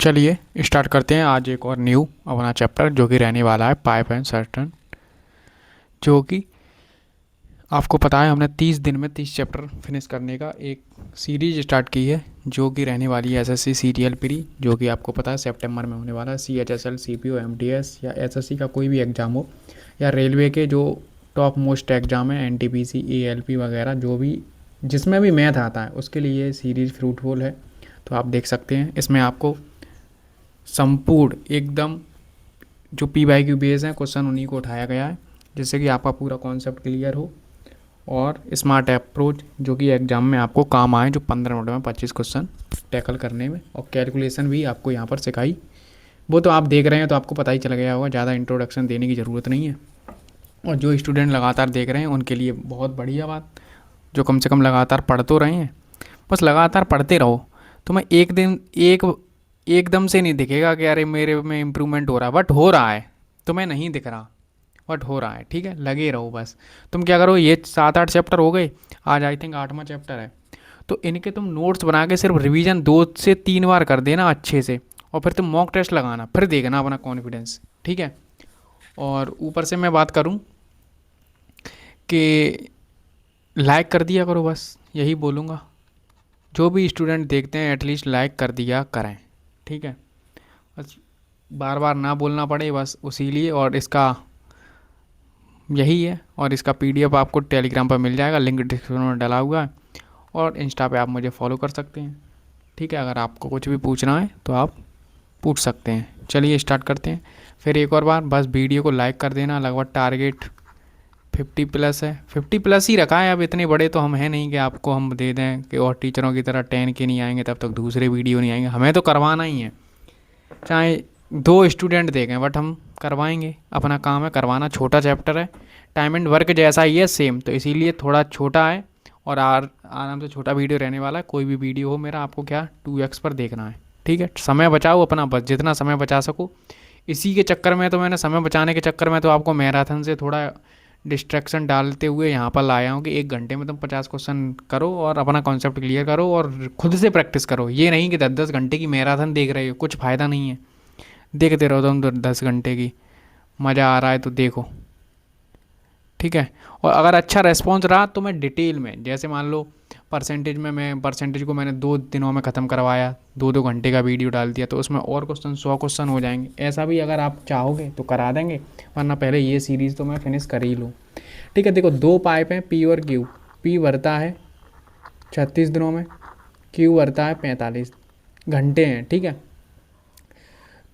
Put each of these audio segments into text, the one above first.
चलिए स्टार्ट करते हैं आज एक और न्यू अपना चैप्टर जो कि रहने वाला है पाइप एंड सर्टन। जो कि आपको पता है हमने 30 दिन में 30 चैप्टर फिनिश करने का एक सीरीज स्टार्ट की है जो कि रहने वाली है एसएससी सीरियल प्री, जो कि आपको पता है सितंबर में होने वाला है। सीएचएसएल सीपीओ एमटीएस या एसएससी का कोई भी एग्ज़ाम हो या रेलवे के जो टॉप मोस्ट एग्ज़ाम है एनटीपीसी एएलपी वगैरह, जो भी जिसमें भी मैथ आता है उसके लिए ये सीरीज़ फ्रूटफुल है। तो आप देख सकते हैं इसमें आपको संपूर्ण एकदम जो पी वाई क्यू बेस है क्वेश्चन उन्हीं को उठाया गया है, जिससे कि आपका पूरा कॉन्सेप्ट क्लियर हो और स्मार्ट अप्रोच जो कि एग्जाम में आपको काम आए, जो 15 मिनट में 25 क्वेश्चन टैकल करने में, और कैलकुलेशन भी आपको यहाँ पर सिखाई। वो तो आप देख रहे हैं तो आपको पता ही चल गया होगा, ज़्यादा इंट्रोडक्शन देने की ज़रूरत नहीं है। और जो स्टूडेंट लगातार देख रहे हैं उनके लिए बहुत बढ़िया बात, जो कम से कम लगातार पढ़ तो रहे हैं, बस लगातार पढ़ते रहो। तो मैं एक दिन एकदम से नहीं दिखेगा कि अरे मेरे में इम्प्रूवमेंट हो रहा है, बट हो रहा है। तुम्हें नहीं दिख रहा बट हो रहा है, ठीक है, लगे रहो बस। तुम क्या करो, ये 7-8 चैप्टर हो गए, आज आई थिंक 8वां चैप्टर है, तो इनके तुम नोट्स बना के सिर्फ रिवीजन 2 से 3 बार कर देना अच्छे से, और फिर तुम मॉक टेस्ट लगाना, फिर देखना अपना कॉन्फिडेंस, ठीक है। और ऊपर से मैं बात करूं कि लाइक कर दिया करो, बस यही बोलूँगा। जो भी स्टूडेंट देखते हैं एटलीस्ट लाइक कर दिया करें, ठीक है। बस बार बार ना बोलना पड़े बस उसी लिए। और इसका यही है, और इसका पीडीएफ आपको टेलीग्राम पर मिल जाएगा, लिंक डिस्क्रिप्शन में डला हुआ है। और इंस्टा पे आप मुझे फॉलो कर सकते हैं, ठीक है। अगर आपको कुछ भी पूछना है तो आप पूछ सकते हैं। चलिए स्टार्ट करते हैं। फिर एक और बार बस वीडियो को लाइक कर देना। लगभग टारगेट 50 प्लस है, 50 प्लस ही रखा है। अब इतने बड़े तो हम हैं नहीं कि आपको हम दे दें कि और टीचरों की तरह 10 के नहीं आएंगे तब तक दूसरे वीडियो नहीं आएंगे। हमें तो करवाना ही है, चाहे 2 स्टूडेंट देखें, बट हम करवाएंगे। अपना काम है करवाना। छोटा चैप्टर है, टाइम एंड वर्क जैसा ही है सेम, तो इसीलिए थोड़ा छोटा है और आराम से छोटा वीडियो रहने वाला है। कोई भी वीडियो हो मेरा, आपको क्या 2x पर देखना है, ठीक है। समय बचाओ अपना, बस जितना समय बचा सको। इसी के चक्कर में तो मैंने समय बचाने के चक्कर में तो आपको मैराथन से थोड़ा डिस्ट्रैक्शन डालते हुए यहाँ पर लाया हूँ कि 1 घंटे में तुम 50 क्वेश्चन करो और अपना कॉन्सेप्ट क्लियर करो और खुद से प्रैक्टिस करो। ये नहीं कि 10-10 घंटे की मैराथन देख रहे हो, कुछ फ़ायदा नहीं है। देखते रहो तुम तो 10 घंटे की, मज़ा आ रहा है तो देखो, ठीक है। और अगर अच्छा रेस्पॉन्स रहा तो मैं डिटेल में, जैसे मान लो परसेंटेज में, मैं परसेंटेज को मैंने 2 दिनों में ख़त्म करवाया, 2-2 घंटे का वीडियो डाल दिया, तो उसमें और क्वेश्चन 100 क्वेश्चन हो जाएंगे। ऐसा भी अगर आप चाहोगे तो करा देंगे, वरना पहले ये सीरीज़ तो मैं फिनिश कर ही लूँ, ठीक है। देखो 2 पाइप हैं, पी और क्यू। पी भरता है 36 दिनों में, क्यू भरता है 45 घंटे हैं, ठीक है।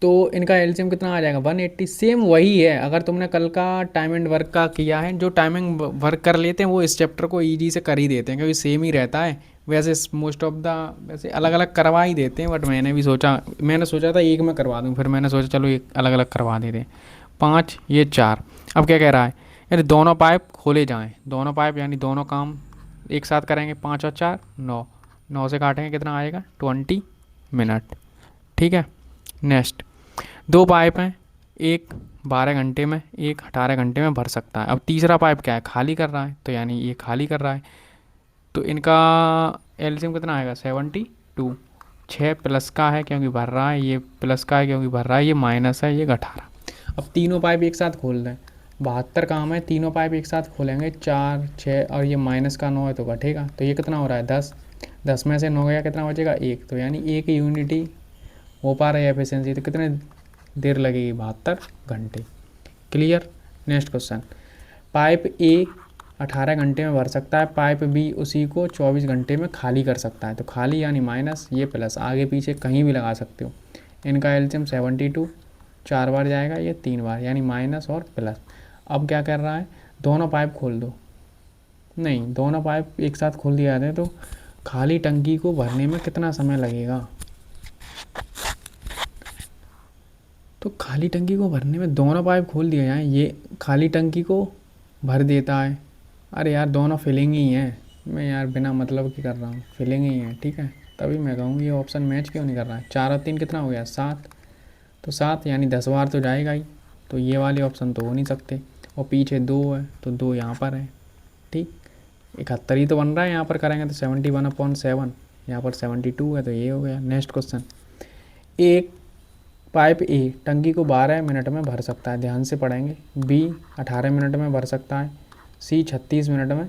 तो इनका एलसीएम कितना आ जाएगा, 180। सेम वही है, अगर तुमने कल का टाइम एंड वर्क का किया है, जो टाइमिंग वर्क कर लेते हैं वो इस चैप्टर को ईजी से कर ही देते हैं, क्योंकि सेम ही रहता है। वैसे मोस्ट ऑफ द वैसे अलग अलग करवा ही देते हैं, बट मैंने सोचा था एक में करवा दूँ, फिर मैंने सोचा चलो एक अलग अलग करवा देते हैं। 5, ये 4। अब क्या कह रहा है, यानी दोनों पाइप खोले जाएँ, दोनों पाइप यानी दोनों काम एक साथ करेंगे। 5 और 4 9, 9 से काटेंगे कितना आएगा, 20 मिनट, ठीक है। नेक्स्ट 2 पाइप हैं, एक 12 घंटे में, एक 18 घंटे में भर सकता है। अब तीसरा पाइप क्या है, खाली कर रहा है, तो यानी ये खाली कर रहा है, तो इनका एलसीएम कितना आएगा, 72। 6 प्लस का है क्योंकि भर रहा है, ये प्लस का है क्योंकि भर रहा है, ये माइनस है, ये 18। अब तीनों पाइप एक साथ खोल दें, 72 काम है, तीनों पाइप एक साथ खोलेंगे, 4 6 और ये माइनस का 9 है तो घटेगा, तो ये कितना हो रहा है, 10। 10 में से 9 गया, कितना बचेगा, 1। तो यानी एक यूनिटी हो पा रही है एफिशिएंसी, तो कितने देर लगेगी, 72 घंटे। क्लियर। नेक्स्ट क्वेश्चन, पाइप ए 18 घंटे में भर सकता है, पाइप बी उसी को 24 घंटे में खाली कर सकता है। तो खाली यानी माइनस, ये प्लस, आगे पीछे कहीं भी लगा सकते हो। इनका एलसीएम 72, 4 बार जाएगा, ये 3 बार, यानी माइनस और प्लस। अब क्या कर रहा है, दोनों पाइप खोल दो। नहीं, दोनों पाइप एक साथ खोल दिया जाते हैं, तो खाली टंकी को भरने में कितना समय लगेगा, तो खाली टंकी को भरने में दोनों पाइप खोल दिए जाएँ, ये खाली टंकी को भर देता है। अरे यार दोनों फिलिंग ही हैं, मैं यार बिना मतलब की कर रहा हूँ, फिलिंग ही है, ठीक है। तभी मैं कहूँ ये ऑप्शन मैच क्यों नहीं कर रहा है। 4 और 3 कितना हो गया, 7। तो 7 यानी 10 बार तो जाएगा ही, तो ये वाले ऑप्शन तो हो नहीं सकते। और पीछे 2 है तो 2 यहाँ पर है, ठीक। 71 ही तो बन रहा है, यहाँ पर करेंगे तो 71/7, यहाँ पर 72 है, तो ये हो गया। नेक्स्ट क्वेश्चन, एक पाइप ए टंकी को 12 मिनट में भर सकता है, ध्यान से पढ़ेंगे। बी 18 मिनट में भर सकता है। सी 36 मिनट में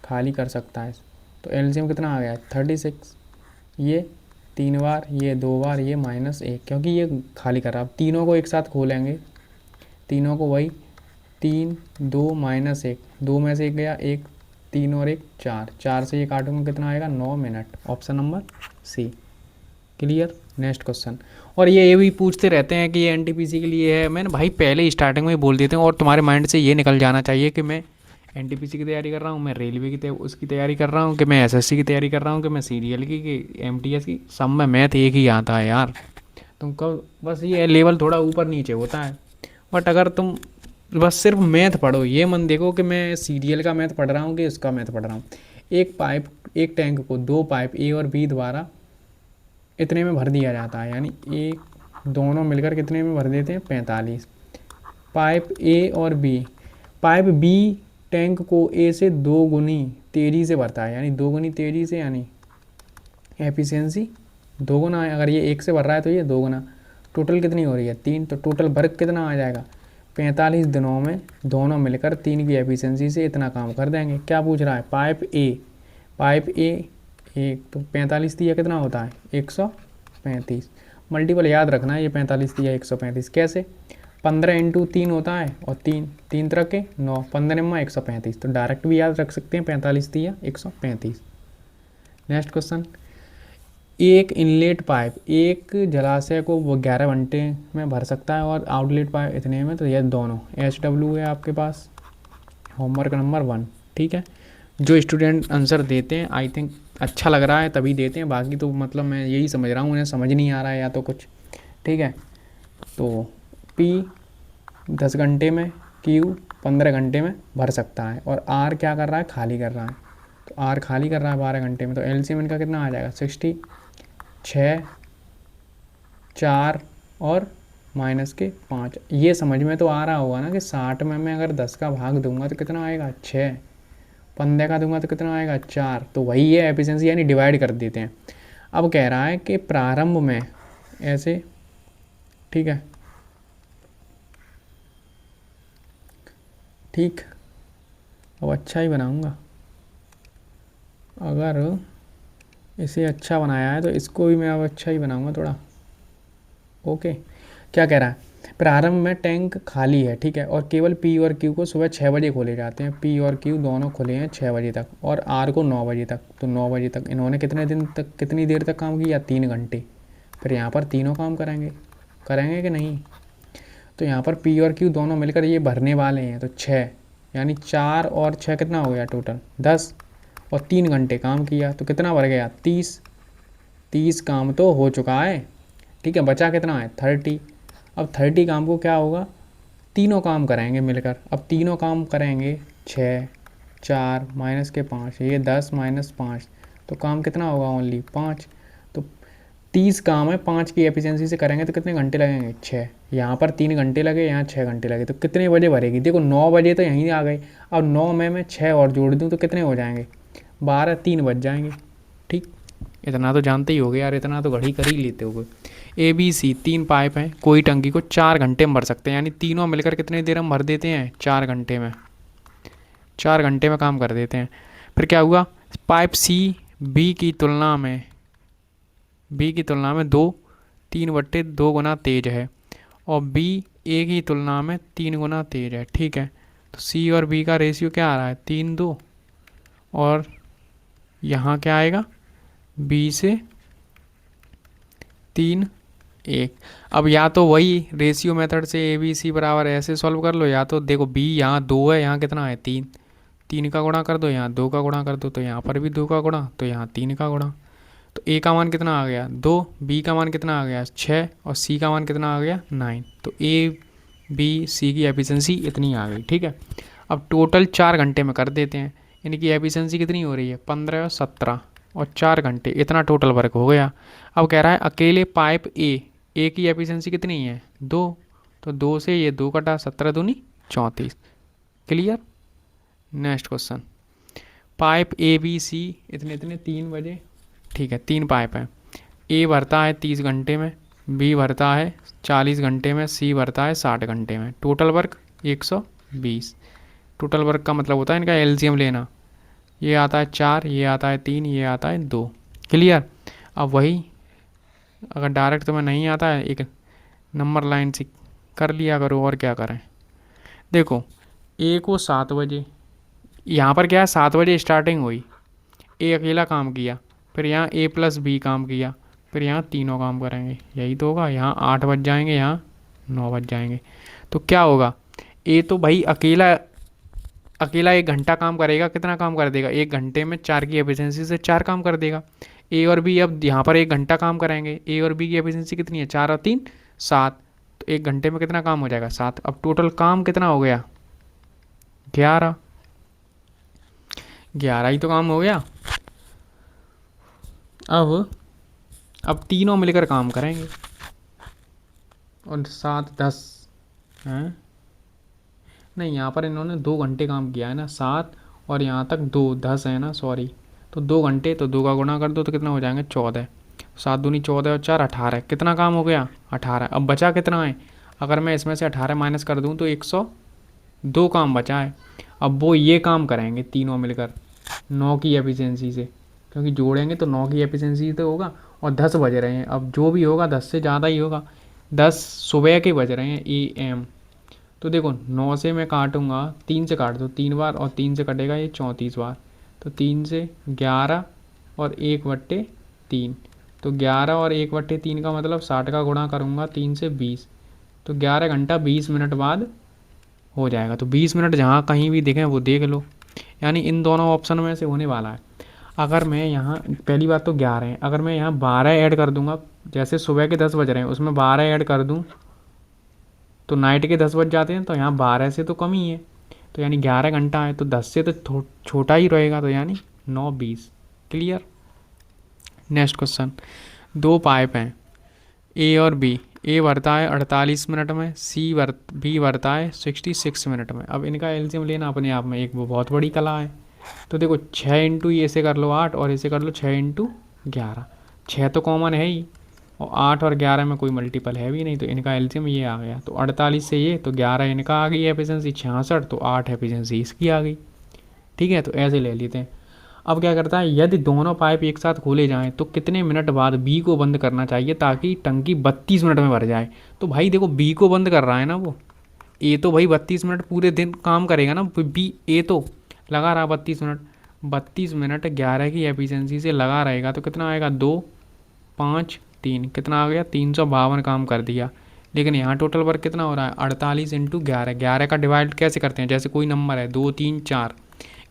खाली कर सकता है। तो एलसीएम कितना आ गया? 36। ये 3 बार, ये 2 बार, ये -1, क्योंकि ये खाली कर रहा है। अब तीनों को एक साथ खोलेंगे, तीनों को वही 3 2 -1, 2 में से 1 गया, 1 3 और 1 4, 4 से ये काटूंगा कितना आएगा? 9 मिनट। Option number C. Clear. Next question. और ये भी पूछते रहते हैं कि ये एनटीपीसी के लिए है। मैंने भाई पहले स्टार्टिंग में ही बोल देते हैं, और तुम्हारे माइंड से ये निकल जाना चाहिए कि मैं एनटीपीसी की तैयारी कर रहा हूँ, मैं रेलवे की उसकी तैयारी कर रहा हूँ, कि मैं एसएससी की तैयारी कर रहा हूँ, कि मैं सीरियल की, कि एमटीएस की। सब में मैथ एक ही आता है यार। तुम कब बस ये लेवल थोड़ा ऊपर नीचे होता है, बट अगर तुम बस सिर्फ मैथ पढ़ो, ये मन देखो कि मैं सीरियल का मैथ पढ़ रहा हूँ कि उसका मैथ पढ़ रहा हूँ। एक टैंक को 2 पाइप ए और बी द्वारा इतने में भर दिया जाता है, यानी एक दोनों मिलकर कितने में भर देते हैं? 45। पाइप ए और बी, पाइप बी टैंक को ए से 2 गुनी तेज़ी से भरता है, यानी 2 गुनी तेज़ी से, यानी एफिशिएंसी 2 गुना है। अगर ये 1 से भर रहा है तो ये 2 गुना। टोटल कितनी हो रही है? 3। तो टोटल वर्क कितना आ जाएगा? 45 दिनों में दोनों मिलकर 3 की एफिशिएंसी से इतना काम कर देंगे। क्या पूछ रहा है? पाइप ए एक, तो 45 दिया कितना होता है? 135। मल्टीपल याद रखना है, ये 45 दिया 135 कैसे? 15 × 3 होता है, और 3 तरह के 9, 15 135, तो डायरेक्ट भी याद रख सकते हैं 45 दिया 135। Next question. एक इनलेट पाइप एक जलाशय को 11 घंटे में भर सकता है, और आउटलेट पाइप इतने में, तो ये दोनों HW है आपके पास। Homework number 1। ठीक है। जो स्टूडेंट आंसर देते हैं, आई थिंक अच्छा लग रहा है तभी देते हैं, बाकी तो मतलब मैं यही समझ रहा हूँ उन्हें समझ नहीं आ रहा है या तो कुछ। ठीक है। तो P 10 घंटे में, Q 15 घंटे में भर सकता है, और R क्या कर रहा है? खाली कर रहा है। तो R खाली कर रहा है 12 घंटे में, तो एलसीएम इनका कितना आ जाएगा? 60। 6 4 और -5। ये समझ में तो आ रहा होगा ना कि 60 में मैं अगर 10 का भाग दूंगा तो कितना आएगा? 6। 15 का दूंगा तो कितना आएगा? 4। तो वही है एफिशिएंसी, यानी डिवाइड कर देते हैं। अब कह रहा है कि प्रारंभ में ऐसे, ठीक है, ठीक। अब अच्छा ही बनाऊंगा, अगर इसे अच्छा बनाया है तो इसको भी मैं अब अच्छा ही बनाऊंगा थोड़ा। ओके। क्या कह रहा है? प्रारंभ में टैंक खाली है, ठीक है, और केवल P और Q को सुबह 6 बजे खोले जाते हैं। P और Q दोनों खुले हैं 6 बजे तक, और R को 9 बजे तक। तो 9 बजे तक इन्होंने कितने दिन तक, कितनी देर तक काम किया? 3 घंटे। फिर यहाँ पर तीनों काम करेंगे कि नहीं? तो यहाँ पर P और Q दोनों मिलकर ये भरने वाले हैं, तो 6, यानी 4 और 6 कितना हो गया? टोटल 10, और 3 घंटे काम किया, तो कितना भर गया? 30। 30 काम तो हो चुका है, ठीक है, बचा कितना है? 30। अब 30 काम को क्या होगा? तीनों काम करेंगे मिलकर। अब तीनों काम करेंगे, 6 4 -5, ये 10 -5, तो काम कितना होगा? ओनली 5। तो 30 काम है, 5 की एफिशिएंसी से करेंगे तो कितने घंटे लगेंगे? 6। यहाँ पर 3 घंटे लगे, यहाँ 6 घंटे लगे, तो कितने बजे भरेगी? देखो 9 बजे तो यहीं आ गए। अब 9 में मैं 6 और जोड़ दूँ तो कितने हो जाएंगे? 12, 3 बज जाएंगे। ठीक। इतना तो जानते ही हो गए यार, इतना तो घड़ी कर ही लेते हो। ABC 3 पाइप हैं, कोई टंकी को 4 घंटे में भर सकते हैं, यानी तीनों मिलकर कितनी देर में भर देते हैं? 4 घंटे में। 4 घंटे में काम कर देते हैं। फिर क्या हुआ? पाइप C B की तुलना में 3/2 गुना तेज है, और B A की तुलना में 3 गुना तेज है। ठीक है। तो C और B का रेशियो क्या आ रहा है? 3:2, और यहाँ क्या आएगा? B से 3:1। अब या तो वही रेशियो मेथड से ABC बराबर ऐसे सॉल्व कर लो, या तो देखो B यहाँ 2 है, यहाँ कितना है? 3। 3 का गुणा कर दो, यहाँ 2 का गुणा कर दो, तो यहाँ पर भी 2 का गुणा, तो यहाँ 3 का गुणा। तो A का मान कितना आ गया? 2, B का मान कितना आ गया? 6, और C का मान कितना आ गया? 9। तो ABC की एफिशिएंसी इतनी आ गई। ठीक है। अब टोटल 4 घंटे में कर देते हैं, इनकी एफिशिएंसी कितनी हो रही है? 15 और 17, और 4 घंटे, इतना टोटल वर्क हो गया। अब कह रहा है अकेले पाइप ए की एफिशिएंसी कितनी है? 2। तो 2 से ये 2 कटा, 17 दूनी 34। Clear. Next question. Pipe ABC इतने 3 बजे, ठीक है, 3 पाइप हैं। A भरता है 30 घंटे में, बी भरता है 40 घंटे में, सी भरता है 60 घंटे में। Total work 120। टोटल वर्क का मतलब होता है इनका एलसीएम लेना। ये आता है 4, ये आता है 3, ये आता है 2। क्लियर। अब वही अगर डायरेक्ट तुम्हें नहीं आता है, एक नंबर लाइन से कर लिया करो। और क्या करें, देखो ए को 7 बजे, यहाँ पर क्या है 7 बजे स्टार्टिंग हुई, ए अकेला काम किया, फिर यहाँ ए प्लस बी काम किया, फिर यहाँ तीनों काम करेंगे, यही तो होगा। यहाँ 8 बज जाएंगे, यहाँ 9 बज जाएंगे। तो क्या होगा, ए तो भाई अकेला अकेला 1 घंटा काम करेगा, कितना काम कर देगा 1 घंटे में, 4 की एफिशिएंसी से 4 काम कर देगा। ए और बी अब यहाँ पर 1 घंटा काम करेंगे, ए और बी की एफिशिएंसी कितनी है, 4 और 3 7। तो 1 घंटे में कितना काम हो जाएगा, 7। अब टोटल काम कितना हो गया, 11। 11 ही तो काम हो गया। अब तीनों मिलकर काम करेंगे, और 7 10 हैं, नहीं यहाँ पर इन्होंने 2 घंटे काम किया है ना, 7 और यहाँ तक 2 10 है ना, सॉरी। तो 2 घंटे, तो 2 का गुणा कर दो तो कितना हो जाएंगे 14। 7 दूनी 14 और 4 18, कितना काम हो गया 18। अब बचा कितना है, अगर मैं इसमें से 18 माइनस कर दूँ तो 102 काम बचा है। अब वो ये काम करेंगे तीनों मिलकर 9 की एफिशिएंसी से, क्योंकि जोड़ेंगे तो 9 की एफिशिएंसी तो होगा। और 10 बज रहे हैं, अब जो भी होगा 10 से ज़्यादा ही होगा। 10 सुबह के बज रहे हैं AM। तो देखो 9 से मैं काटूंगा, 3 से काट दो 3 बार, और 3 से कटेगा ये 34 बार। तो 3 से 11 और 1/3। तो 11 और 1/3 का मतलब 60 का गुणा करूँगा 3 से 20, तो 11 घंटा 20 मिनट बाद हो जाएगा। तो 20 मिनट जहाँ कहीं भी देखें वो देख लो, यानी इन दोनों ऑप्शन में से होने वाला है। अगर मैं यहाँ, पहली बात तो 11 है, अगर मैं यहाँ 12 ऐड कर दूंगा, जैसे सुबह के 10 बज रहे हैं उसमें 12 ऐड कर दूँ तो नाइट के 10 बज जाते हैं, तो यहाँ 12 से तो कम ही है, तो यानी 11 घंटा है, तो 10 से तो छोटा ही रहेगा, तो यानी 9 20। क्लियर। Next question. 2 पाइप हैं ए और बी। ए भरता है 48 मिनट में, बी भरता है 66 मिनट में। अब इनका एलसीएम लेना अपने आप में एक वो बहुत बड़ी कला है। तो देखो 6 इंटू ऐसे कर लो 8, और ऐसे कर लो 6 इंटू 11। 6 तो कॉमन है ही, और 8 और 11 में कोई मल्टीपल है भी नहीं, तो इनका एलसीएम ये आ गया। तो 48 से ये, तो 11 इनका आ गई एफिशिएंसी 66, तो 8 एफिशिएंसी इसकी आ गई। ठीक है, तो ऐसे ले लेते हैं। अब क्या करता है, यदि दोनों पाइप एक साथ खोले जाएं तो कितने मिनट बाद बी को बंद करना चाहिए ताकि टंकी 32 मिनट में भर जाए। तो भाई देखो बी को बंद कर रहा है ना वो, ए तो भाई 32 मिनट पूरे दिन काम करेगा ना, बी ए तो लगा रहा 32 मिनट। 32 मिनट 11 की एफिशिएंसी से लगा रहेगा, तो कितना आएगा 2 5 3, कितना आ गया 352 काम कर दिया। लेकिन यहाँ टोटल वर्क कितना हो रहा है 48 इंटू 11। 11 का डिवाइड कैसे करते हैं, जैसे कोई नंबर है 2 3 4,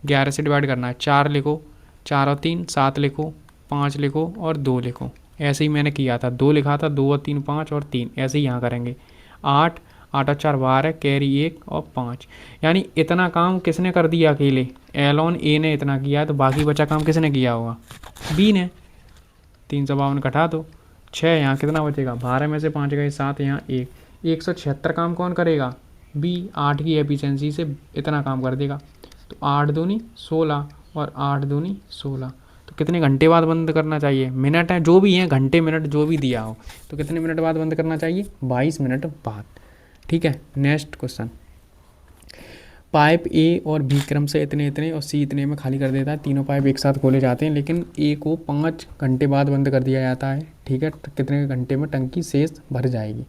11 से डिवाइड करना है, 4 लिखो, 4 और 3 7 लिखो, 5 लिखो और 2 लिखो। ऐसे ही मैंने किया था, 2 लिखा था, 2 और 3 5 और 3, ऐसे ही यहाँ करेंगे। 8 8 और 4 12, कैरी 1 और 5। यानी इतना काम किसने कर दिया अकेले, एलोन ए ने इतना किया है, तो बाकी बचा काम किसने किया होगा, बी ने। 352 घटा दो, 6 यहाँ कितना बचेगा, 12 में से 5 गए 7, यहाँ 176 काम कौन करेगा, बी 8 की एफिशिएंसी से इतना काम कर देगा। तो 8 दूनी 16 और 8 दूनी 16। तो कितने घंटे बाद बंद करना चाहिए, मिनट है जो भी है, घंटे मिनट जो भी दिया हो, तो कितने मिनट बाद बंद करना चाहिए, 22 मिनट बाद। ठीक है। Next question. पाइप ए और बी क्रम से इतने इतने और सी इतने में खाली कर देता है। तीनों पाइप एक साथ खोले जाते हैं, लेकिन ए को 5 घंटे बाद बंद कर दिया जाता है। ठीक है, तो कितने घंटे में टंकी शेष भर जाएगी।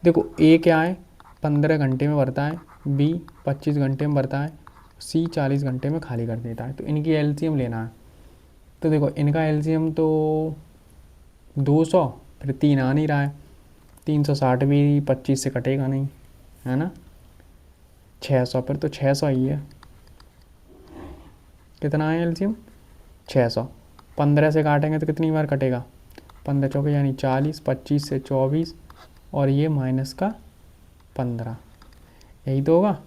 देखो ए क्या है 15 घंटे में भरता है, बी 25 घंटे में भरता है, सी 40 घंटे में खाली कर देता है। तो इनकी एलसीएम लेना है। तो देखो इनका एलसीएम तो 200, फिर 3 आ नहीं रहा है, 360 भी 25 से कटेगा नहीं, है ना, 600, फिर तो 600 ही है। कितना है एलसीएम 600। 15 से काटेंगे तो कितनी बार कटेगा, 15 चौके यानी 40, 25 से 24 और ये माइनस का 15, यही तो होगा।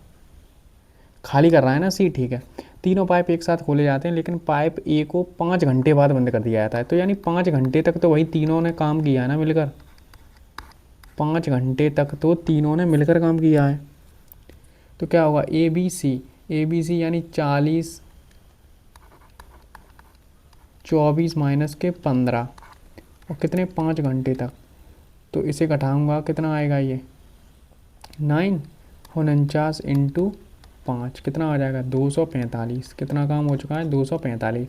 खाली कर रहा है ना सी। ठीक है, तीनों पाइप एक साथ खोले जाते हैं, लेकिन पाइप ए को 5 घंटे बाद बंद कर दिया जाता है। तो यानी 5 घंटे तक तो वही तीनों ने काम किया है ना मिलकर, 5 घंटे तक तो तीनों ने मिलकर काम किया है। तो क्या होगा ए बी सी यानी 40 24 माइनस के 15 और कितने 5 घंटे तक। तो इसे घटाऊँगा कितना आएगा ये 9 49 इंटू 5 कितना आ जाएगा 245। कितना काम हो चुका है 245।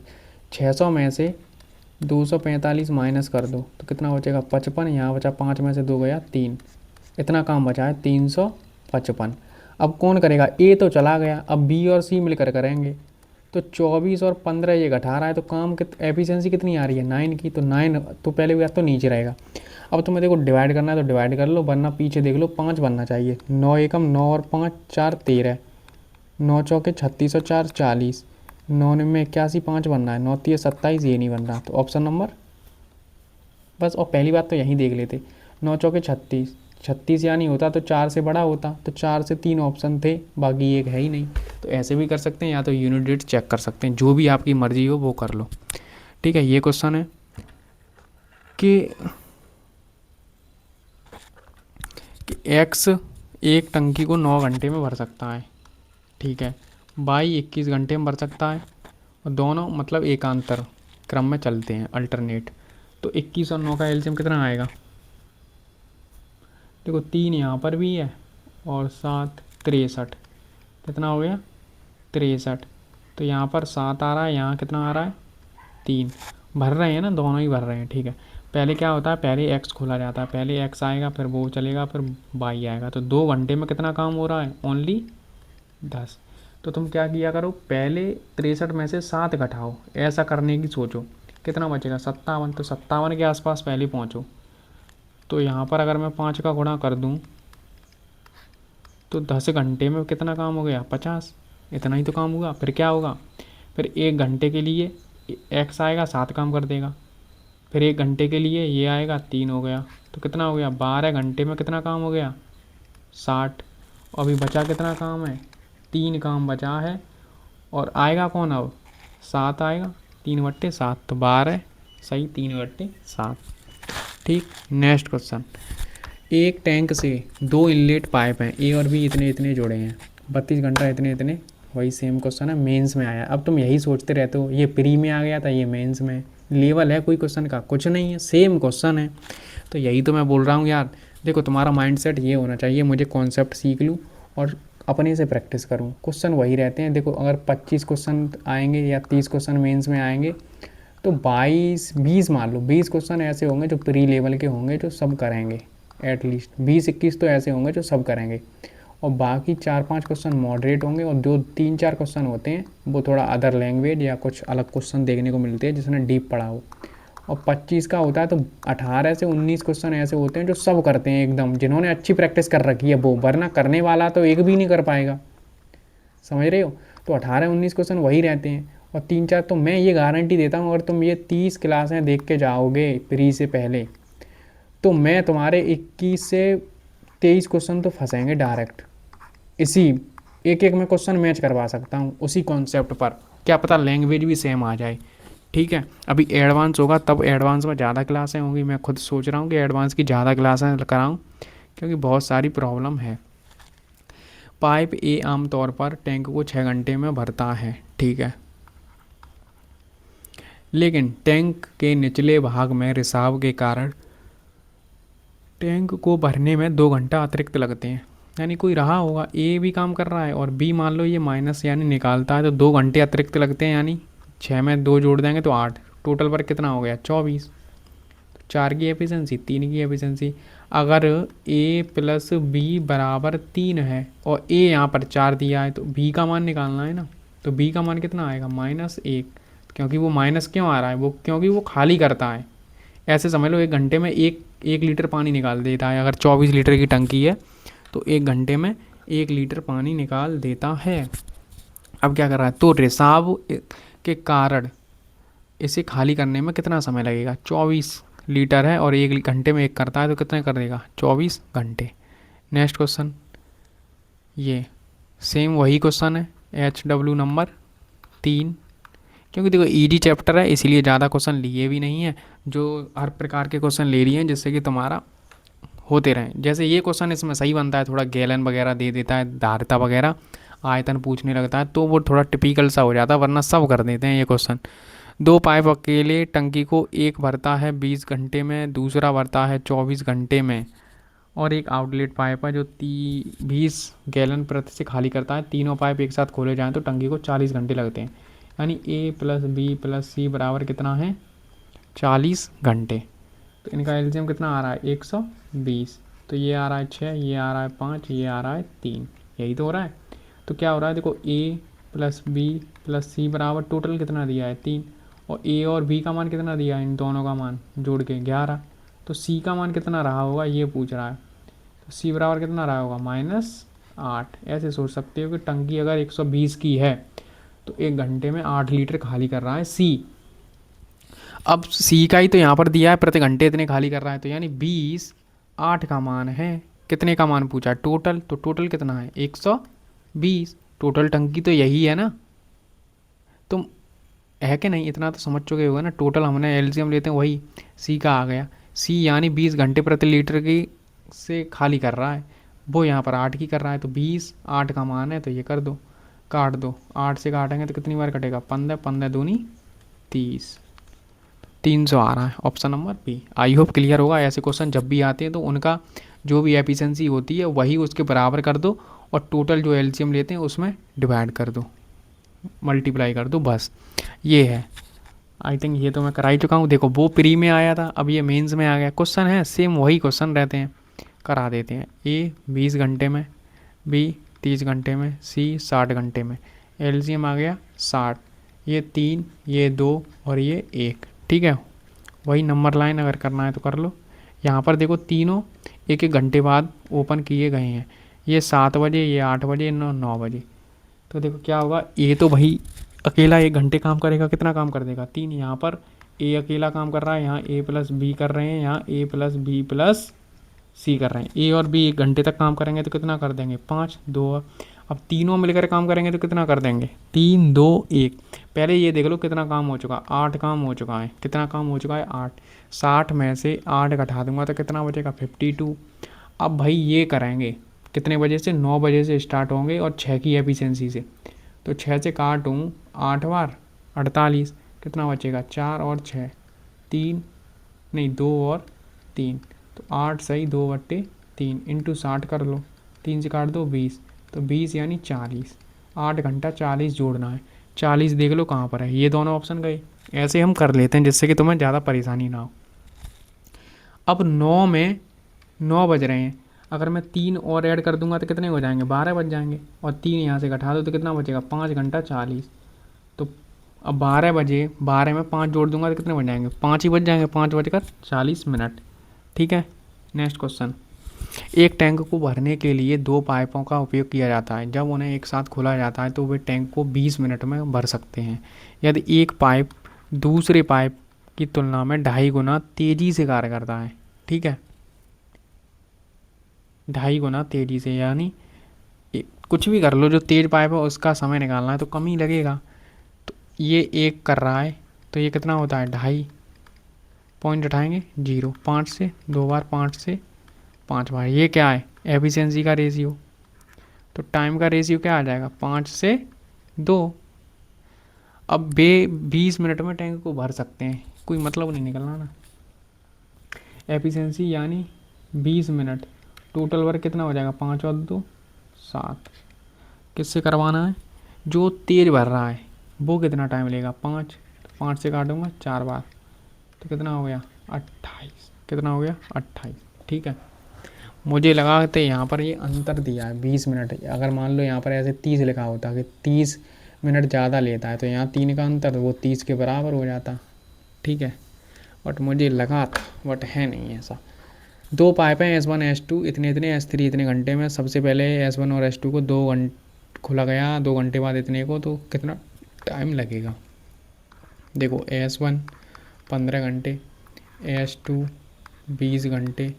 600 में से 245 माइनस कर दो तो कितना बचेगा 55। यहाँ बचा 5 में से 2 गया 3। इतना काम बचा है 355। अब कौन करेगा, ए तो चला गया, अब बी और सी मिलकर करेंगे। तो 24 और 15 ये घटा रहा है, तो काम एफिशिएंसी कितनी आ रही है 9 की। तो 9 तो पहले या तो नीचे रहेगा। अब तुम्हें देखो डिवाइड करना है तो डिवाइड कर लो, वरना पीछे देख लो 5 बनना चाहिए। 9 एकम 9 और 5 4 13, 9 चौके 36 और 4 40, 9 में 81 5 बनना है, 9 3 27, ये नहीं बन रहा। तो ऑप्शन नंबर बस। और पहली बात तो यहीं देख लेते, 9 चौके 36, 36 या नहीं होता तो 4 से बड़ा होता, तो 4 से 3 ऑप्शन थे, बाकी एक है ही नहीं। तो ऐसे भी कर सकते हैं या तो यूनिट डेट चेक कर सकते हैं, जो भी आपकी मर्जी हो वो कर लो। ठीक है, ये क्वेश्चन है कि एक्स एक टंकी को 9 घंटे में भर सकता है, ठीक है, वाई 21 घंटे में भर सकता है, और दोनों मतलब एकांतर क्रम में चलते हैं, अल्टरनेट। तो 21 और 9 का एलसीएम कितना आएगा, देखो 3 यहाँ पर भी है और 7 63, कितना हो गया 63। तो यहाँ पर 7 आ रहा है, यहाँ कितना आ रहा है 3। भर रहे हैं ना, दोनों ही भर रहे हैं, ठीक है। पहले क्या होता है, पहले एक्स खोला जाता है, पहले एक्स आएगा फिर वो चलेगा फिर वाई आएगा। तो 2 घंटे में कितना काम हो रहा है, ओनली 10। तो तुम क्या किया करो, पहले 63 में से 7 घटाओ, ऐसा करने की सोचो, कितना बचेगा 57। तो 57 के आसपास पहले पहुँचो। तो यहाँ पर अगर मैं 5 का गुणा कर दूँ तो 10 घंटे में कितना काम हो गया 50, इतना ही तो काम हुआ। फिर क्या होगा, फिर 1 घंटे के लिए एक्स आएगा 7 काम कर देगा, फिर 1 घंटे के लिए ये आएगा 3 हो गया। तो कितना हो गया 12 घंटे में कितना काम हो गया 60। अभी बचा कितना काम है 3 काम बचा है, और आएगा कौन अब 7 आएगा, 3/7, तो 12 सही 3/7। ठीक, नेक्स्ट क्वेश्चन। एक टैंक से 2 इनलेट पाइप हैं, ए और बी इतने इतने जुड़े हैं, 32 घंटा इतने इतने। वही सेम क्वेश्चन है, मेंस में आया। अब तुम यही सोचते रहते हो, ये प्री में आ गया था, ये मेंस में। लेवल है कोई क्वेश्चन का, कुछ नहीं है, सेम क्वेश्चन है। तो यही तो मैं बोल रहा हूँ यार, देखो तुम्हारा माइंडसेट ये होना चाहिए, मुझे कॉन्सेप्ट सीख लूँ और अपने से प्रैक्टिस करूँ। क्वेश्चन वही रहते हैं। देखो अगर 25 क्वेश्चन आएंगे या 30 क्वेश्चन मेंस में आएंगे, तो 22-20 मान लो, 20 क्वेश्चन ऐसे होंगे जो प्री लेवल के होंगे, जो सब करेंगे। एटलीस्ट 20-21 तो ऐसे होंगे जो सब करेंगे, और बाकी 4-5 क्वेश्चन मॉडरेट होंगे, और जो 3-4 क्वेश्चन होते हैं वो थोड़ा अदर लैंग्वेज या कुछ अलग क्वेश्चन देखने को मिलते हैं जिसने डीप पढ़ा हो। और 25 का होता है तो 18 से 19 क्वेश्चन ऐसे होते हैं जो सब करते हैं एकदम, जिन्होंने अच्छी प्रैक्टिस कर रखी है वो, वरना करने वाला तो एक भी नहीं कर पाएगा, समझ रहे हो। तो 18-19 क्वेश्चन वही रहते हैं, और 3-4 तो मैं ये गारंटी देता हूँ, अगर तुम ये 30 क्लासें देख के जाओगे प्री से पहले, तो मैं तुम्हारे 21 से 23 क्वेश्चन तो फंसेंगे डायरेक्ट। इसी एक एक में क्वेश्चन मैच करवा सकता हूँ उसी कॉन्सेप्ट पर, क्या पता लैंग्वेज भी सेम आ जाए। ठीक है, अभी एडवांस होगा तब एडवांस में ज़्यादा क्लासें होंगी। मैं खुद सोच रहा हूँ कि एडवांस की ज़्यादा क्लासें कराऊँ, क्योंकि बहुत सारी प्रॉब्लम है। पाइप ए आमतौर पर टैंक को 6 घंटे में भरता है, ठीक है, लेकिन टैंक के निचले भाग में रिसाव के कारण टैंक को भरने में 2 घंटा अतिरिक्त लगते हैं। यानी कोई रहा होगा, ए भी काम कर रहा है और बी मान लो ये माइनस यानी निकालता है, तो 2 घंटे अतिरिक्त लगते हैं, यानी 6 में 2 जोड़ देंगे तो 8, टोटल पर कितना हो गया 24। 4 की एफिशिएंसी, 3 की एफिशिएंसी। अगर ए प्लस बी बराबर 3 है और ए यहाँ पर 4 दिया है, तो बी का मान निकालना है ना। तो बी का मान कितना आएगा -1, क्योंकि वो माइनस क्यों आ रहा है, वो क्योंकि वो खाली करता है। ऐसे समझ लो 1 घंटे में 1 लीटर पानी निकाल देता है। अगर 24 लीटर की टंकी है तो 1 घंटे में 1 लीटर पानी निकाल देता है। अब क्या कर रहा है, तो रिसाव के कारण इसे खाली करने में कितना समय लगेगा, 24 लीटर है और 1 घंटे में 1 करता है, तो कितने कर देगा 24 घंटे। नेक्स्ट क्वेश्चन, ये सेम वही क्वेश्चन है, HW नंबर 3। क्योंकि देखो ईजी चैप्टर है इसीलिए ज़्यादा क्वेश्चन लिए भी नहीं है, जो हर प्रकार के क्वेश्चन ले रही हैं जिससे कि तुम्हारा होते रहें। जैसे ये क्वेश्चन इसमें सही बनता है, थोड़ा गैलन वगैरह दे देता है, धारिता वगैरह आयतन पूछने लगता है, तो वो थोड़ा टिपिकल सा हो जाता है, वरना सब कर देते हैं ये क्वेश्चन। दो पाइप अकेले टंकी को एक भरता है 20 घंटे में, दूसरा भरता है 24 घंटे में, और एक आउटलेट पाइप है जो 20 गैलन प्रति से खाली करता है। तीनों पाइप एक साथ खोले जाएं तो टंकी को 40 घंटे लगते हैं। यानी ए प्लस बी प्लस सी बराबर कितना है, 40 घंटे। तो इनका एलसीएम कितना आ रहा है, 120। तो ये आ रहा है 6, ये आ रहा है 5, ये आ रहा है 3, यही तो हो रहा है। तो क्या हो रहा है, देखो ए प्लस बी प्लस सी बराबर टोटल कितना दिया है, 3, और ए और बी का मान कितना दिया है, इन दोनों का मान जोड़ के 11। तो सी का मान कितना रहा होगा ये पूछ रहा है। तो सी बराबर कितना रहा होगा, -8। ऐसे सोच सकते हो कि टंकी अगर 120 की है तो 1 घंटे में 8 लीटर खाली कर रहा है सी। अब सी का ही तो यहाँ पर दिया है, प्रति घंटे इतने खाली कर रहा है, तो यानी 20, 8 का मान है, कितने का मान पूछा है, टोटल। तो टोटल कितना है, 120। टोटल टंकी तो यही है ना, तुम है कि नहीं, इतना तो समझ चुके होगा ना। टोटल हमने एलसीएम लेते हैं वही, सी का आ गया। सी यानी 20 घंटे प्रति लीटर की से खाली कर रहा है, वो यहाँ पर 8 की कर रहा है। तो 20, 8 का मान है, तो ये कर दो, काट दो। 8 से काटेंगे तो कितनी बार कटेगा, 15, 15 दूनी 30, 300 आ रहा है। Option number B. I hope clear होगा। ऐसे क्वेश्चन जब भी आते हैं तो उनका जो भी एफिशिएंसी होती है वही उसके बराबर कर दो, और टोटल जो एलसीएम लेते हैं उसमें डिवाइड कर दो, मल्टीप्लाई कर दो, बस ये है। आई थिंक ये तो मैं करा ही चुका हूँ। देखो वो प्री में आया था, अब ये मेंस में आ गया। क्वेश्चन है सेम, वही क्वेश्चन रहते हैं, करा देते हैं। ए 20 घंटे में, बी 30 घंटे में, सी 60 घंटे में। एलसीएम आ गया 60, ये 3, ये 2 और ये 1, ठीक है। वही नंबर लाइन अगर करना है तो कर लो। यहाँ पर देखो तीनों एक एक घंटे बाद ओपन किए गए हैं, ये 7 बजे, ये 8 बजे, 9 बजे। तो देखो क्या होगा, ए तो भाई अकेला 1 घंटे काम करेगा, कितना काम कर देगा, 3। यहाँ पर ए अकेला काम कर रहा है, यहाँ ए प्लस बी कर रहे हैं, यहाँ ए प्लस बी प्लस सी कर रहे हैं। ए और बी 1 घंटे तक काम करेंगे तो कितना कर देंगे, 5, 2। अब तीनों मिलकर काम करेंगे तो कितना कर देंगे, 3, 2, 1। पहले ये देख लो कितना काम हो चुका, 8 काम हो चुका है। कितना काम हो चुका है, 8। 60 में से 8 घटा दूंगा तो कितना बचेगा, 52। अब भाई ये करेंगे कितने बजे से, 9 बजे से स्टार्ट होंगे और 6 की एफिशिएंसी से। तो 6 से काटूँ 8 बार 48, कितना बचेगा, 4 और 6, 3, नहीं 2 और 3। तो 8 सही 2/3 इंटू 60 कर लो, 3 से काट दो 20, तो 20 यानी 40। 8 घंटा 40 जोड़ना है, 40 देख लो कहाँ पर है, ये दोनों ऑप्शन गए। ऐसे हम कर लेते हैं जिससे कि तुम्हें ज़्यादा परेशानी ना हो। अब 9 में 9 बज रहे हैं, अगर मैं 3 और ऐड कर दूंगा तो कितने हो जाएंगे, 12 बज जाएंगे। और 3 यहाँ से घटा दो तो कितना बचेगा, 5 घंटा 40। तो अब 12 बजे, 12 में 5 जोड़ दूंगा तो कितने बज जाएंगे, 5 ही बज जाएंगे, 5:40। ठीक है। Next question. एक टैंक को भरने के लिए 2 पाइपों का उपयोग किया जाता है। जब उन्हें एक साथ खोला जाता है तो वे टैंक को 20 मिनट में भर सकते हैं। यदि एक पाइप दूसरे पाइप की तुलना में 2.5 गुना तेज़ी से कार्य करता है, ठीक है, 2.5 गुना तेज़ी से, यानी कुछ भी कर लो, जो तेज़ पाइप है उसका समय निकालना है तो कम ही लगेगा। तो ये एक कर रहा है तो ये कितना होता है, 2.5, पॉइंट उठाएंगे 0, 5 से 2 बार, 5 से 5 बार। ये क्या है, एफिशिएंसी का रेशियो। तो टाइम का रेशियो क्या आ जाएगा, 5 से 2। अब 20 मिनट में टैंक को भर सकते हैं, कोई मतलब नहीं निकलना ना। एफिशिएंसी यानी 20 मिनट, टोटल वर्क कितना हो जाएगा, 5 और 2 7। किससे करवाना है, जो तेज़ भर रहा है वो कितना टाइम लेगा, 5। 5 से काटूंगा 4 बार तो कितना हो गया, 28। कितना हो गया, 28। ठीक है। मुझे लगा कि यहाँ पर ये अंतर दिया है 20 मिनट। अगर मान लो यहाँ पर ऐसे 30 लिखा होता कि 30 मिनट ज़्यादा लेता है तो यहाँ 3 का अंतर, वो 30 के बराबर हो जाता। ठीक है, बट मुझे लगा था, बट है नहीं ऐसा। 2 पाइप हैं S1 S2 इतने इतने, S3 इतने घंटे में। सबसे पहले S1 और S2 को 2 घंटे खुला गया, 2 घंटे बाद इतने को, तो कितना टाइम लगेगा। देखो S1 15 घंटे, S2 20 घंटे,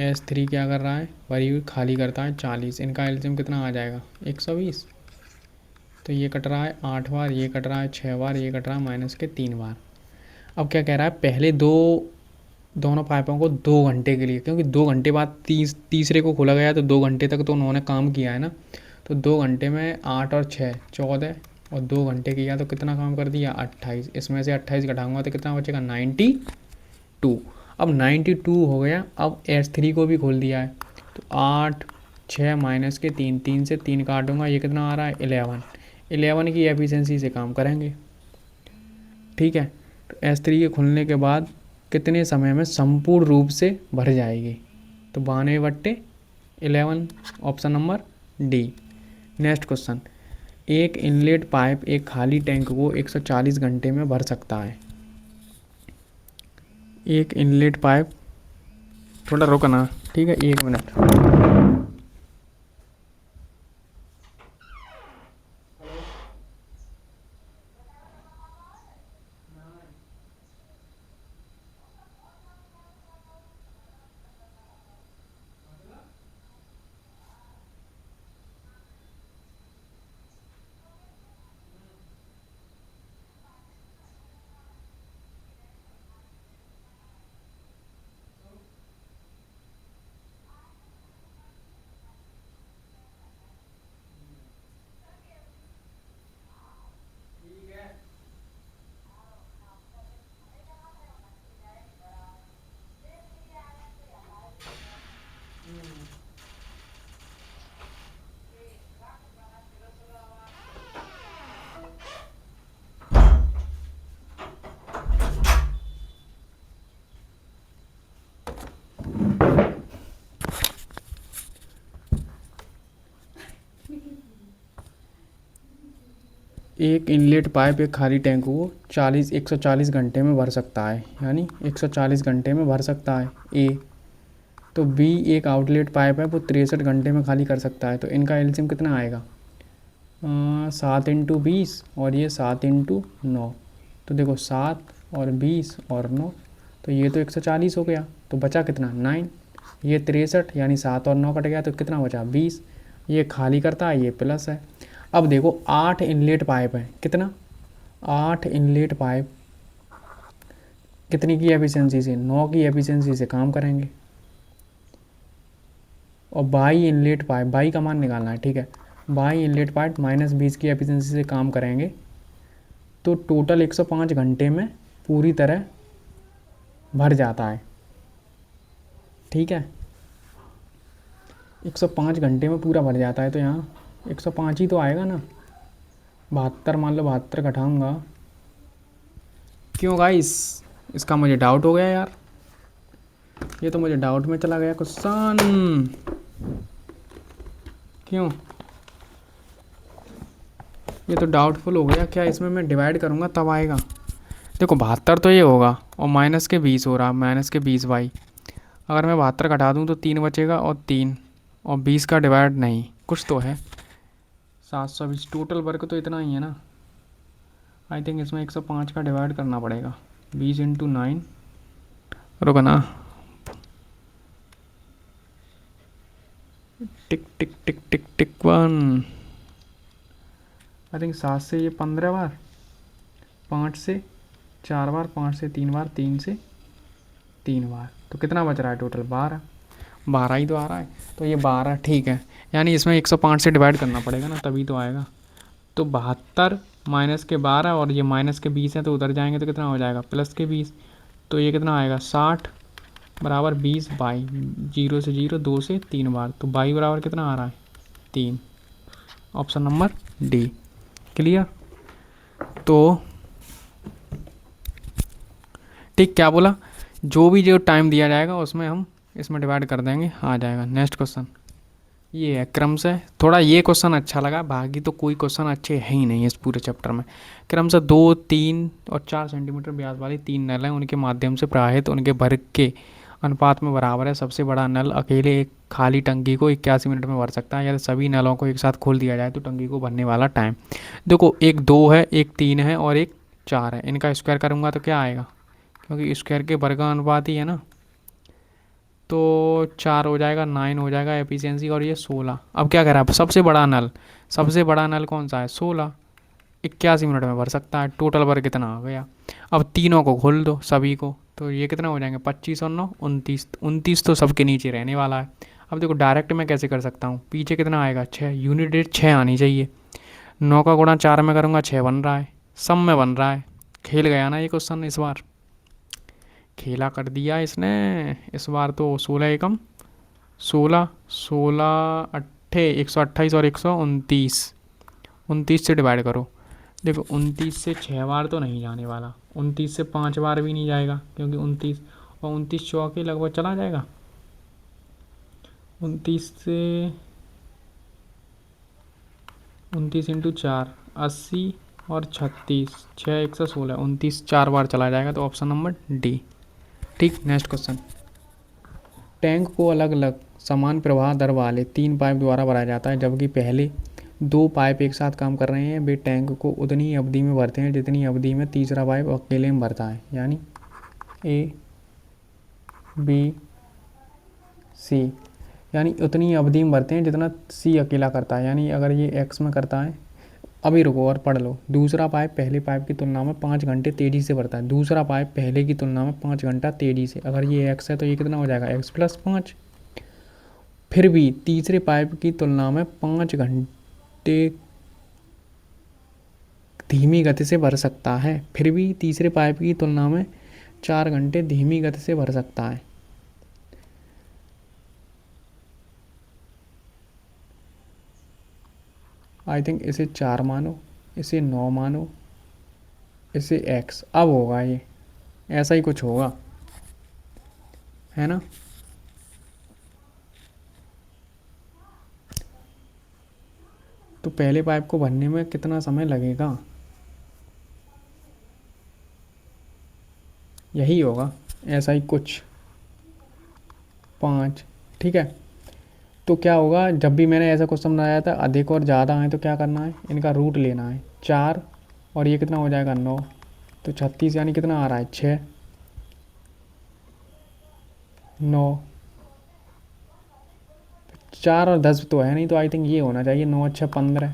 S3 क्या कर रहा है, भरी हुई खाली करता है 40। इनका एलसीएम कितना आ जाएगा, 120। तो ये कट रहा है 8 बार, ये कट रहा है 6 बार, ये कट रहा है -3 बार। अब क्या कह रहा है, पहले दोनों पाइपों को 2 घंटे के लिए, क्योंकि 2 घंटे बाद तीसरे को खोला गया तो 2 घंटे तक तो उन्होंने काम किया है ना। तो 2 घंटे में 8 और 6 14, और 2 घंटे किया तो कितना काम कर दिया 28, इसमें से 28 घटाऊंगा तो कितना बचेगा 92। अब 92 हो गया। अब S3 को भी खोल दिया है तो 8, 6 माइनस के 3, 3 से 3 काटूंगा, ये कितना आ रहा है 11। 11 की एफिशिएंसी से काम करेंगे। ठीक है, तो S3 के खुलने के बाद कितने समय में संपूर्ण रूप से भर जाएगी, तो 92/11, option number D. Next question, एक इनलेट पाइप एक खाली टैंक को 140 घंटे में भर सकता है। एक इनलेट पाइप, थोड़ा रुकना, ठीक है, 1 मिनट। एक इनलेट पाइप एक खाली टैंक को 140 घंटे में भर सकता है, यानी 140 घंटे में भर सकता है ए। तो बी एक आउटलेट पाइप है, वो 63 घंटे में खाली कर सकता है। तो इनका एलसीएम कितना आएगा, 7 × 20 और ये 7 × 9। तो देखो 7 और 20 और 9, तो ये तो 140 हो गया। तो बचा कितना 9, ये 63, यानी 7 और 9 कट गया तो कितना बचा 20। ये खाली करता है, ये प्लस है। अब देखो 8 इनलेट पाइप है, कितना 8 इनलेट पाइप कितनी की एफिशिएंसी से, 9 की एफिशिएंसी से काम करेंगे। और 22 इनलेट पाइप, 22 का मान निकालना है, ठीक है। 22 इनलेट पाइप -20 की एफिशिएंसी से काम करेंगे तो टोटल 105 घंटे में पूरी तरह भर जाता है। ठीक है, 105 घंटे में पूरा भर जाता है। तो यहाँ 105 ही तो आएगा ना, 72, मान लो 72 घटाऊँगा। क्यों गाइस, इसका मुझे डाउट हो गया यार, ये तो मुझे डाउट में चला गया क्वेश्चन। क्यों, ये तो डाउटफुल हो गया। क्या इसमें मैं डिवाइड करूँगा तब आएगा। देखो 72 तो ये होगा और -20 हो रहा, -20 बाई, अगर मैं 72 घटा दूँ तो 3 बचेगा और 3 और 20 का डिवाइड नहीं, कुछ तो है 720। टोटल वर्क तो इतना ही है ना। आई थिंक इसमें 105 का डिवाइड करना पड़ेगा, 20 × 9, रुको ना, टिक टिक टिक टिक टिक 1। आई थिंक 7 से ये 15 बार, 5 से 4 बार, 5 से 3 बार, 3 से 3 बार, तो कितना बच रहा है टोटल 12। 12 ही तो आ रहा है, तो ये 12 ठीक है। यानी इसमें 105 से डिवाइड करना पड़ेगा ना, तभी तो आएगा। तो 72 -12 और ये -20 है, तो उधर जाएंगे तो कितना हो जाएगा +20। तो ये कितना आएगा 60 बराबर 20 बाई 0 से 0, 2 से 3 बार, तो बाई बराबर कितना आ रहा है 3, ऑप्शन नंबर डी। क्लियर। तो ठीक, क्या बोला, जो टाइम दिया जाएगा उसमें हम इसमें डिवाइड कर देंगे, आ जाएगा। नेक्स्ट क्वेश्चन ये है क्रम से, थोड़ा ये क्वेश्चन अच्छा लगा, बाकी तो कोई क्वेश्चन अच्छे है ही नहीं इस पूरे चैप्टर में। क्रम से 2, 3 और 4 सेंटीमीटर व्यास वाली 3 नल हैं, उनके माध्यम से प्रवाहित उनके वर्ग के अनुपात में बराबर है। सबसे बड़ा नल अकेले एक खाली टंकी को 81 मिनट में भर सकता है। यदि सभी नलों को एक साथ खोल दिया जाए तो टंकी को भरने वाला टाइम, देखो एक 2 है, एक 3 है और एक 4 है, इनका स्क्वायर करूँगा तो क्या आएगा, क्योंकि स्क्वायर के वर्ग का अनुपात ही है ना, तो 4 हो जाएगा, 9 हो जाएगा एफिशिएंसी, और ये 16। अब क्या करा, सबसे बड़ा नल कौन सा है 16, 81 मिनट में भर सकता है। टोटल वर्क कितना आ गया। अब तीनों को खोल दो सभी को, तो ये कितना हो जाएंगे 25 और 9 29, 29 तो सबके नीचे रहने वाला है। अब देखो डायरेक्ट मैं कैसे कर सकता हूँ, पीछे कितना आएगा 6, यूनिट रेट 6 आनी चाहिए। 9 का गुणा 4 में करूँगा 6 बन रहा है, सब में बन रहा है। खेल गया ना ये क्वेश्चन इस बार, खेला कर दिया इसने इस बार तो। 16 एकम 16, 16 अट्ठे 128 और 129, 29 से डिवाइड करो। देखो 29 से 6 बार तो नहीं जाने वाला, 29 से 5 बार भी नहीं जाएगा, क्योंकि 29 और 29 चौके लगभग चला जाएगा। 29 से 29 इंटू 4 80 और 36, 6 116, 29 4 बार चला जाएगा, तो ऑप्शन नंबर डी। ठीक, नेक्स्ट क्वेश्चन। टैंक को अलग अलग समान प्रवाह दर वाले 3 पाइप द्वारा भरा जाता है, जबकि पहले 2 पाइप एक साथ काम कर रहे हैं। वे टैंक को उतनी ही अवधि में भरते हैं जितनी अवधि में तीसरा पाइप अकेले में भरता है, यानी ए बी सी, यानी उतनी अवधि में भरते हैं जितना सी अकेला करता है। यानी अगर ये एक्स में करता है, अभी रुको और पढ़ लो। दूसरा पाइप पहले पाइप की तुलना में 5 घंटे तेज़ी से भरता है, दूसरा पाइप पहले की तुलना में 5 घंटा तेज़ी से। अगर ये एक्स है तो ये कितना हो जाएगा, एक्स प्लस 5। फिर भी तीसरे पाइप की तुलना में 5 घंटे धीमी गति से भर सकता है, फिर भी तीसरे पाइप की तुलना में 4 घंटे धीमी गति से भर सकता है। आई थिंक इसे 4 मानो, इसे 9 मानो, इसे x। अब होगा ये ऐसा ही कुछ होगा, है ना। तो पहले पाइप को भरने में कितना समय लगेगा, यही होगा, ऐसा ही कुछ 5। ठीक है, तो क्या होगा, जब भी मैंने ऐसा क्वेश्चन बनाया था अधिक और ज़्यादा है तो क्या करना है, इनका रूट लेना है। 4 और ये कितना हो जाएगा 9, तो 36 यानी कितना आ रहा है 6, 9, 4 और 10 तो है नहीं, तो आई थिंक ये होना चाहिए 9 6 15।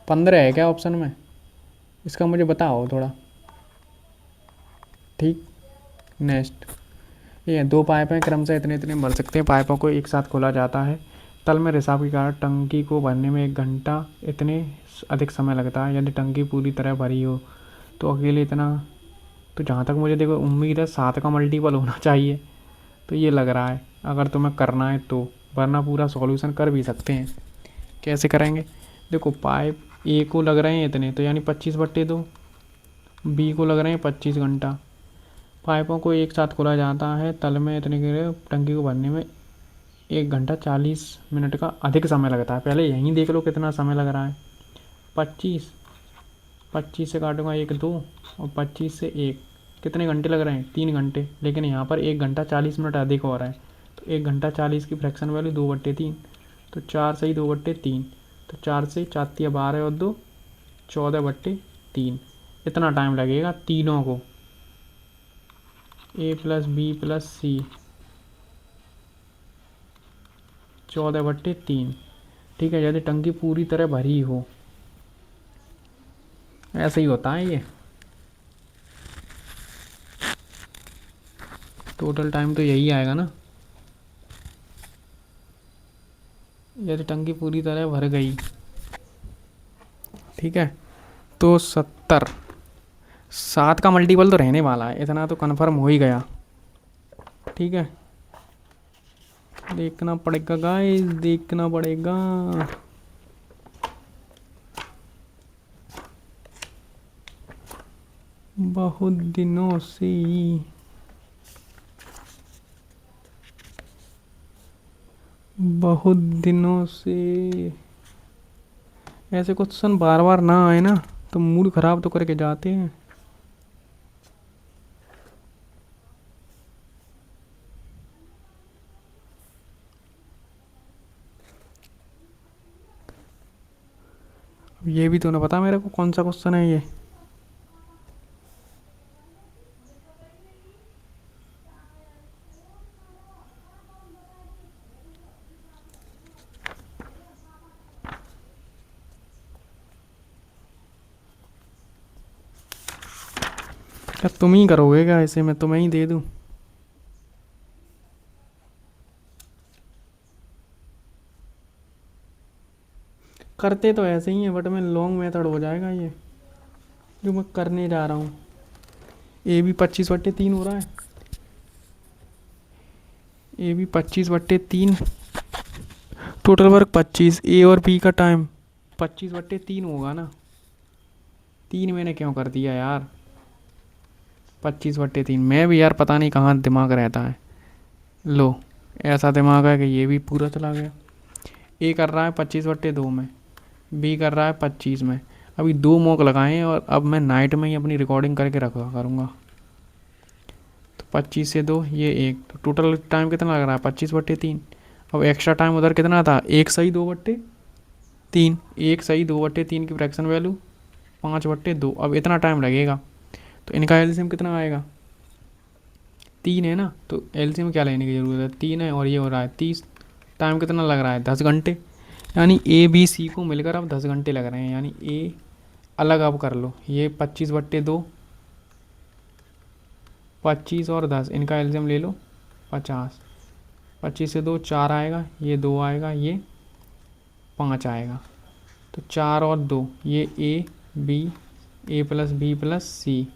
15 है क्या ऑप्शन में, इसका मुझे बताओ थोड़ा। ठीक, नेक्स्ट। ये 2 पाइप हैं, क्रम से इतने इतने भर सकते हैं। पाइपों को एक साथ खोला जाता है, तल में रिसाव के कारण टंकी को भरने में 1 घंटा इतने अधिक समय लगता है। यदि टंकी पूरी तरह भरी हो तो अकेले इतना, तो जहाँ तक मुझे देखो उम्मीद है 7 का मल्टीपल होना चाहिए, तो ये लग रहा है। अगर तुम्हें करना है तो वरना पूरा सॉल्यूशन कर भी सकते हैं। कैसे करेंगे, देखो पाइप ए को लग रहे हैं इतने, तो यानी 25/2, बी को लग रहे हैं 25 घंटा। पाइपों को एक साथ खोला जाता है, तल में इतने के लिए टंकी को भरने में 1 घंटा 40 मिनट का अधिक समय लगता है। पहले यहीं देख लो कितना समय लग रहा है। 25, 25 से काटूंगा 1 2, और 25 से 1, कितने घंटे लग रहे हैं 3 घंटे, लेकिन यहाँ पर 1 घंटा 40 मिनट अधिक हो रहा है। तो 1 घंटा 40 की फ्रैक्शन वैल्यू 2/3, तो 4 सही 2/3, तो 4 से 4 12 और 2 14/3। इतना टाइम लगेगा तीनों को, ए प्लस बी प्लस सी, 14/3। ठीक है, यदि टंकी पूरी तरह भरी हो, ऐसे ही होता है ये। टोटल टाइम तो यही आएगा ना, यदि टंकी पूरी तरह भर गई। ठीक है, तो 70, 7 का मल्टीपल तो रहने वाला है, इतना तो कन्फर्म हो ही गया। ठीक है, देखना पड़ेगा गाइस, देखना पड़ेगा। बहुत दिनों से, बहुत दिनों से ऐसे क्वेश्चन बार बार ना आए ना तो मूड खराब तो करके जाते हैं। ये भी तो ना पता मेरे को कौन सा क्वेश्चन है ये। क्या तुम ही करोगे क्या ऐसे, मैं तुम्हें ही दे दूं। करते तो ऐसे ही है, बट मैं लॉन्ग मेथड हो जाएगा ये जो मैं करने जा रहा हूँ। ए भी 25/3 हो रहा है, ए भी 25/3, टोटल वर्क 25, ए और बी का टाइम 25/3 होगा ना। 3 मैंने क्यों कर दिया यार, 25/3। मैं भी यार पता नहीं कहाँ दिमाग रहता है। लो, ऐसा दिमाग है कि ये भी पूरा चला गया। ए कर रहा है 25/2 में, बी कर रहा है 25 में। अभी 2 मॉक लगाए हैं और अब मैं नाइट में ही अपनी रिकॉर्डिंग करके रखा करूँगा। तो 25 से 2 ये 1, तो टोटल टाइम कितना लग रहा है 25/3। अब एक्स्ट्रा टाइम उधर कितना था, 1 सही 2/3, 1 सही 2/3 की फ्रैक्शन वैल्यू 5/2। अब इतना टाइम लगेगा, तो इनका एलसीएम कितना आएगा, 3 है ना। तो एलसीएम क्या लेने की ज़रूरत है, 3 है और ये हो रहा है 30। टाइम कितना लग रहा है, 10 घंटे। यानी ए बी सी को मिलकर अब 10 घंटे लग रहे हैं। यानी ए अलग अब कर लो, ये 25/2, 25 और 10, इनका एलसीएम ले लो 50। 25 से 2 4 आएगा, ये 2 आएगा, ये 5 आएगा। तो 4 और 2 ये A B, A plus B plus C.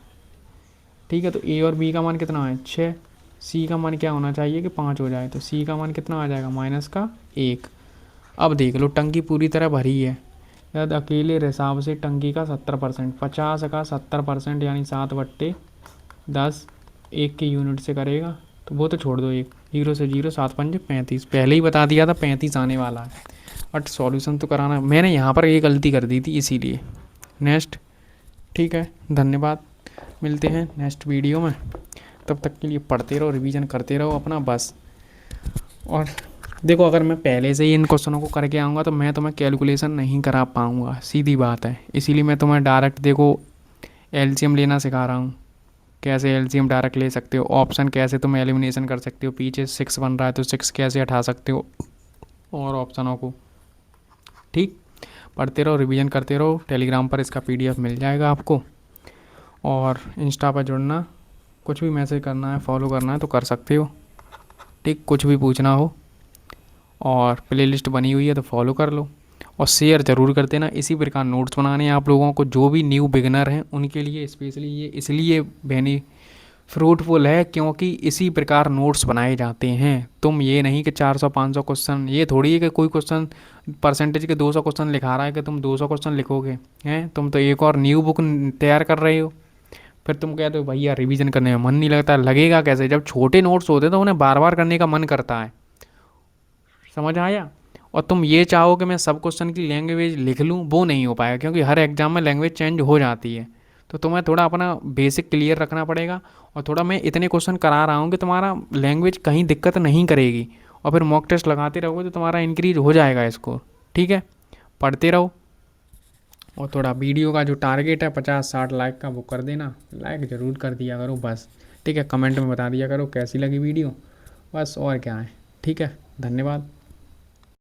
ठीक है, तो ए और बी का मान कितना है 6, सी का मान क्या होना चाहिए कि 5 हो जाए। तो सी का मान कितना आ जाएगा -1। अब देख लो टंकी पूरी तरह भरी है। यदि अकेले हिसाब से टंकी का 70%, 50 का 70% यानी 7/10 1 के यूनिट से करेगा। तो वो तो छोड़ दो, एक 0 से 0, 7×5 35। पहले ही बता दिया था 35 आने वाला है, बट सॉल्यूशन तो कराना। मैंने यहाँ पर ये गलती कर दी थी इसीलिए। नेक्स्ट, ठीक है, धन्यवाद। मिलते हैं नेक्स्ट वीडियो में, तब तक के लिए पढ़ते रहो, रिवीजन करते रहो अपना बस। और देखो, अगर मैं पहले से ही इन क्वेश्चनों को करके आऊँगा तो मैं तुम्हें कैलकुलेशन नहीं करा पाऊँगा, सीधी बात है। इसीलिए मैं तुम्हें डायरेक्ट देखो एलसीएम लेना सिखा रहा हूँ, कैसे एलसीएम डायरेक्ट ले सकते हो, ऑप्शन कैसे तुम एलिमिनेशन कर सकते हो, पीछे 6 बन रहा है तो 6 कैसे हटा सकते हो, और ऑप्शनों को। ठीक, पढ़ते रहो, रिवीजन करते रहो। टेलीग्राम पर इसका पीडीएफ मिल जाएगा आपको, और इंस्टा पर जुड़ना, कुछ भी मैसेज करना है, फॉलो करना है तो कर सकते हो। ठीक, कुछ भी पूछना हो, और प्लेलिस्ट बनी हुई है तो फॉलो कर लो, और शेयर ज़रूर कर देना। इसी प्रकार नोट्स बनाने हैं आप लोगों को, जो भी न्यू बिगनर हैं उनके लिए स्पेशली ये इसलिए फ्रूटफुल है क्योंकि इसी प्रकार नोट्स बनाए जाते हैं। तुम ये नहीं कि 400-500 क्वेश्चन, ये थोड़ी है कि कोई क्वेश्चन परसेंटेज के 200 क्वेश्चन लिखा रहा है कि तुम 200 क्वेश्चन लिखोगे हैं। तुम तो एक और न्यू बुक तैयार कर रहे हो, फिर तुम कहते हो भैया रिवीजन करने में मन नहीं लगता। लगेगा कैसे, जब छोटे नोट्स होते हैं तो उन्हें बार बार करने का मन करता है। समझ आया। और तुम ये चाहो कि मैं सब क्वेश्चन की लैंग्वेज लिख लूँ, वो नहीं हो पाएगा, क्योंकि हर एग्जाम में लैंग्वेज चेंज हो जाती है। तो तुम्हें थोड़ा अपना बेसिक क्लियर रखना पड़ेगा, और थोड़ा मैं इतने क्वेश्चन करा रहा हूँ कि तुम्हारा लैंग्वेज कहीं दिक्कत नहीं करेगी, और फिर मॉक टेस्ट लगाते रहोगे तो तुम्हारा इंक्रीज हो जाएगा स्कोर। ठीक है, पढ़ते रहो, और थोड़ा वीडियो का जो टारगेट है 50-60 लाइक का वो कर देना, लाइक ज़रूर कर दिया करो बस। ठीक है, कमेंट में बता दिया करो कैसी लगी वीडियो, बस और क्या है। ठीक है, धन्यवाद।